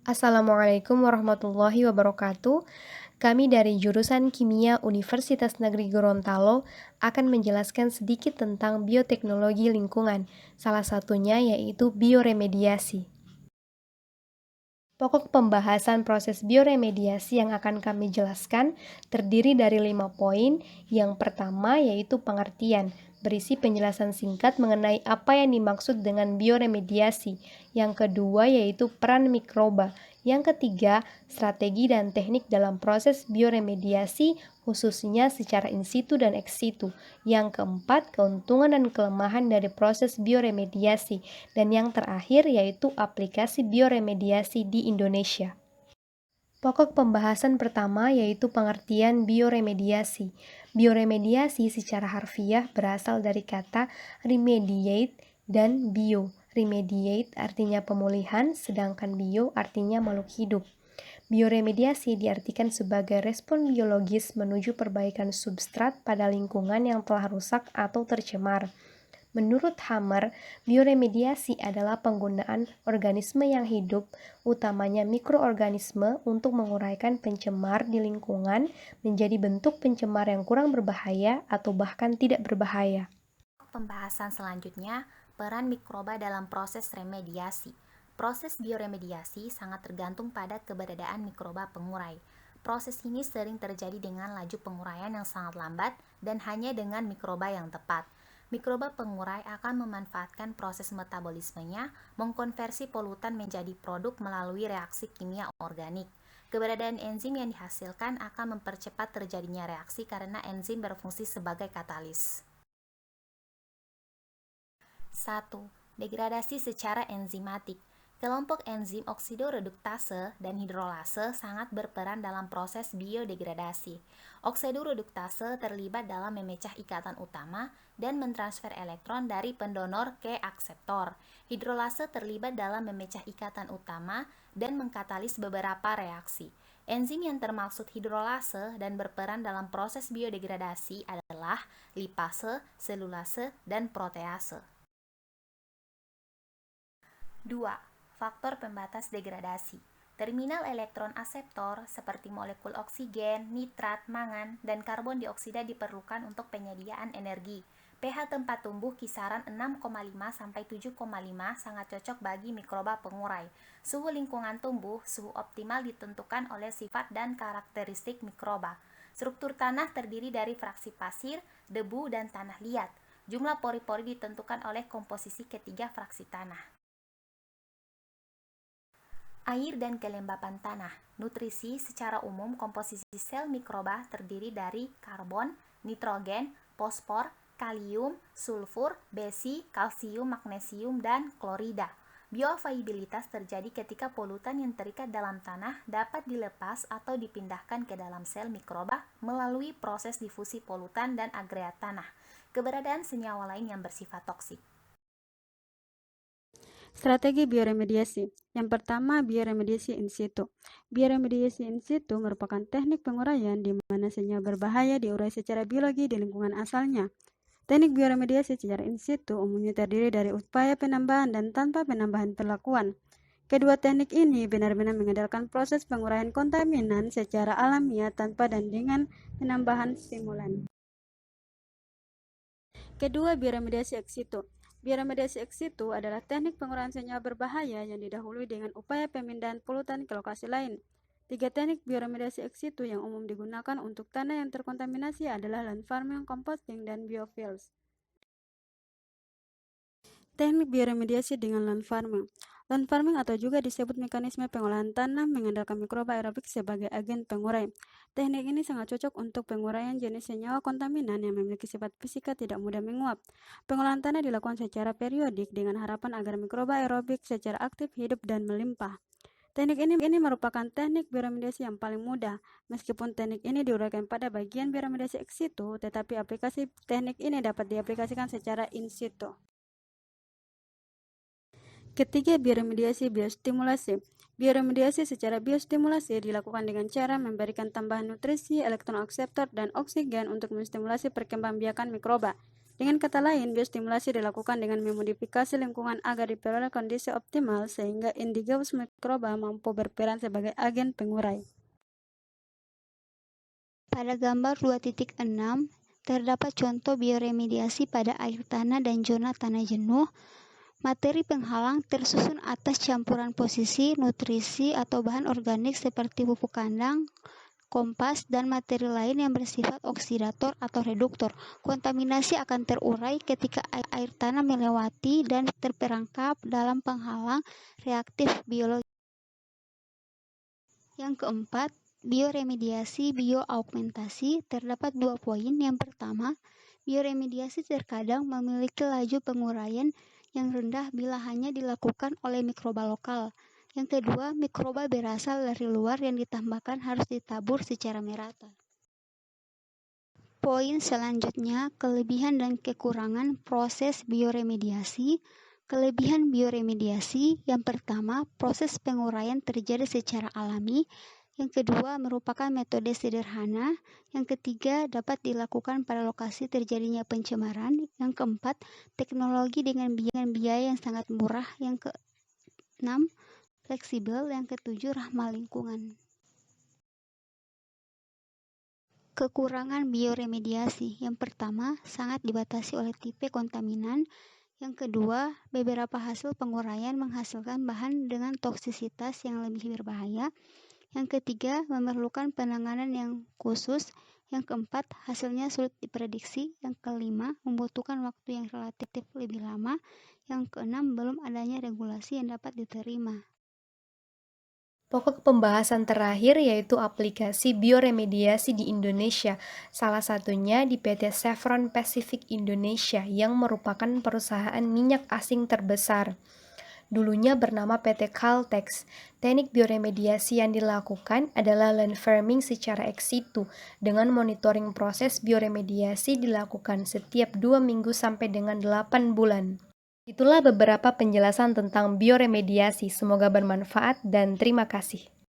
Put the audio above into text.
Assalamualaikum warahmatullahi wabarakatuh. Kami dari jurusan Kimia Universitas Negeri Gorontalo akan menjelaskan sedikit tentang bioteknologi lingkungan, salah satunya yaitu bioremediasi. Pokok pembahasan proses bioremediasi yang akan kami jelaskan terdiri dari 5 poin. Yang pertama yaitu pengertian, berisi penjelasan singkat mengenai apa yang dimaksud dengan bioremediasi. Yang kedua yaitu peran mikroba. Yang ketiga, strategi dan teknik dalam proses bioremediasi khususnya secara in situ dan ex situ. Yang keempat, keuntungan dan kelemahan dari proses bioremediasi. Dan yang terakhir yaitu aplikasi bioremediasi di Indonesia. Pokok pembahasan pertama yaitu pengertian bioremediasi. Bioremediasi secara harfiah berasal dari kata remediate dan bio. Remediate artinya pemulihan, sedangkan bio artinya makhluk hidup. Bioremediasi diartikan sebagai respon biologis menuju perbaikan substrat pada lingkungan yang telah rusak atau tercemar. Menurut Hammer, bioremediasi adalah penggunaan organisme yang hidup, utamanya mikroorganisme, untuk menguraikan pencemar di lingkungan menjadi bentuk pencemar yang kurang berbahaya atau bahkan tidak berbahaya. Pembahasan selanjutnya, peran mikroba dalam proses remediasi. Proses bioremediasi sangat tergantung pada keberadaan mikroba pengurai. Proses ini sering terjadi dengan laju penguraian yang sangat lambat dan hanya dengan mikroba yang tepat. Mikroba pengurai akan memanfaatkan proses metabolismenya, mengkonversi polutan menjadi produk melalui reaksi kimia organik. Keberadaan enzim yang dihasilkan akan mempercepat terjadinya reaksi karena enzim berfungsi sebagai katalis. 1. Degradasi secara enzimatik. Kelompok enzim oksidoreduktase dan hidrolase sangat berperan dalam proses biodegradasi. Oksidoreduktase terlibat dalam memecah ikatan utama dan mentransfer elektron dari pendonor ke akseptor. Hidrolase terlibat dalam memecah ikatan utama dan mengkatalis beberapa reaksi. Enzim yang termaksud hidrolase dan berperan dalam proses biodegradasi adalah lipase, selulase, dan protease. 2. Faktor pembatas degradasi. Terminal elektron aseptor seperti molekul oksigen, nitrat, mangan, dan karbon dioksida diperlukan untuk penyediaan energi. pH tempat tumbuh kisaran 6,5 sampai 7,5 sangat cocok bagi mikroba pengurai. Suhu lingkungan tumbuh, suhu optimal ditentukan oleh sifat dan karakteristik mikroba. Struktur tanah terdiri dari fraksi pasir, debu, dan tanah liat. Jumlah pori-pori ditentukan oleh komposisi ketiga fraksi tanah. Air dan kelembapan tanah. Nutrisi secara umum komposisi sel mikroba terdiri dari karbon, nitrogen, fosfor, kalium, sulfur, besi, kalsium, magnesium, dan klorida. Bioavailabilitas terjadi ketika polutan yang terikat dalam tanah dapat dilepas atau dipindahkan ke dalam sel mikroba melalui proses difusi polutan dan agregat tanah. Keberadaan senyawa lain yang bersifat toksik. Strategi bioremediasi. Yang pertama, bioremediasi in situ. Bioremediasi in situ merupakan teknik penguraian di mana senyawa berbahaya diurai secara biologi di lingkungan asalnya. Teknik bioremediasi secara in situ umumnya terdiri dari upaya penambahan dan tanpa penambahan perlakuan. Kedua teknik ini benar-benar mengandalkan proses penguraian kontaminan secara alamiah tanpa dan dengan penambahan stimulan. Kedua, bioremediasi ex situ. Bioremediasi ex situ adalah teknik penguraian senyawa berbahaya yang didahului dengan upaya pemindahan polutan ke lokasi lain. Tiga teknik bioremediasi ex situ yang umum digunakan untuk tanah yang terkontaminasi adalah land farming, composting, dan biofuels. Teknik bioremediasi dengan land farming. Land farming atau juga disebut mekanisme pengolahan tanah mengandalkan mikroba aerobik sebagai agen pengurai. Teknik ini sangat cocok untuk penguraian jenis senyawa kontaminan yang memiliki sifat fisika tidak mudah menguap. Pengolahan tanah dilakukan secara periodik dengan harapan agar mikroba aerobik secara aktif hidup dan melimpah. Teknik ini merupakan teknik bioremediasi yang paling mudah. Meskipun teknik ini diuraikan pada bagian bioremediasi ex situ, tetapi aplikasi teknik ini dapat diaplikasikan secara in situ. Ketiga, bioremediasi biostimulasi. Bioremediasi secara biostimulasi dilakukan dengan cara memberikan tambahan nutrisi, elektron akseptor, dan oksigen untuk menstimulasi perkembangbiakan mikroba. Dengan kata lain, biostimulasi dilakukan dengan memodifikasi lingkungan agar diperoleh kondisi optimal sehingga indigenous mikroba mampu berperan sebagai agen pengurai. Pada gambar 2.6, terdapat contoh bioremediasi pada air tanah dan zona tanah jenuh. Materi penghalang tersusun atas campuran posisi, nutrisi, atau bahan organik seperti pupuk kandang, kompas, dan materi lain yang bersifat oksidator atau reduktor. Kontaminasi akan terurai ketika air tanah melewati dan terperangkap dalam penghalang reaktif biologi. Yang keempat, bioremediasi bioaugmentasi. Terdapat 2 poin. Yang pertama, bioremediasi terkadang memiliki laju penguraian yang rendah bila hanya dilakukan oleh mikroba lokal. Yang kedua, mikroba berasal dari luar yang ditambahkan harus ditabur secara merata. Poin selanjutnya, kelebihan dan kekurangan proses bioremediasi. Kelebihan bioremediasi, yang pertama, proses penguraian terjadi secara alami. Yang kedua, merupakan metode sederhana. Yang ketiga, dapat dilakukan pada lokasi terjadinya pencemaran. Yang keempat, teknologi dengan biaya yang sangat murah. Yang keenam, fleksibel. Yang ketujuh, ramah lingkungan. Kekurangan bioremediasi. Yang pertama, sangat dibatasi oleh tipe kontaminan. Yang kedua, beberapa hasil penguraian menghasilkan bahan dengan toksisitas yang lebih berbahaya. Yang ketiga, memerlukan penanganan yang khusus. Yang keempat, hasilnya sulit diprediksi. Yang kelima, membutuhkan waktu yang relatif lebih lama. Yang keenam, belum adanya regulasi yang dapat diterima. Pokok pembahasan terakhir yaitu aplikasi bioremediasi di Indonesia, salah satunya di PT Chevron Pacific Indonesia yang merupakan perusahaan minyak asing terbesar. Dulunya bernama PT Caltex. Teknik bioremediasi yang dilakukan adalah land farming secara ex situ, dengan monitoring proses bioremediasi dilakukan setiap 2 minggu sampai dengan 8 bulan. Itulah beberapa penjelasan tentang bioremediasi. Semoga bermanfaat dan terima kasih.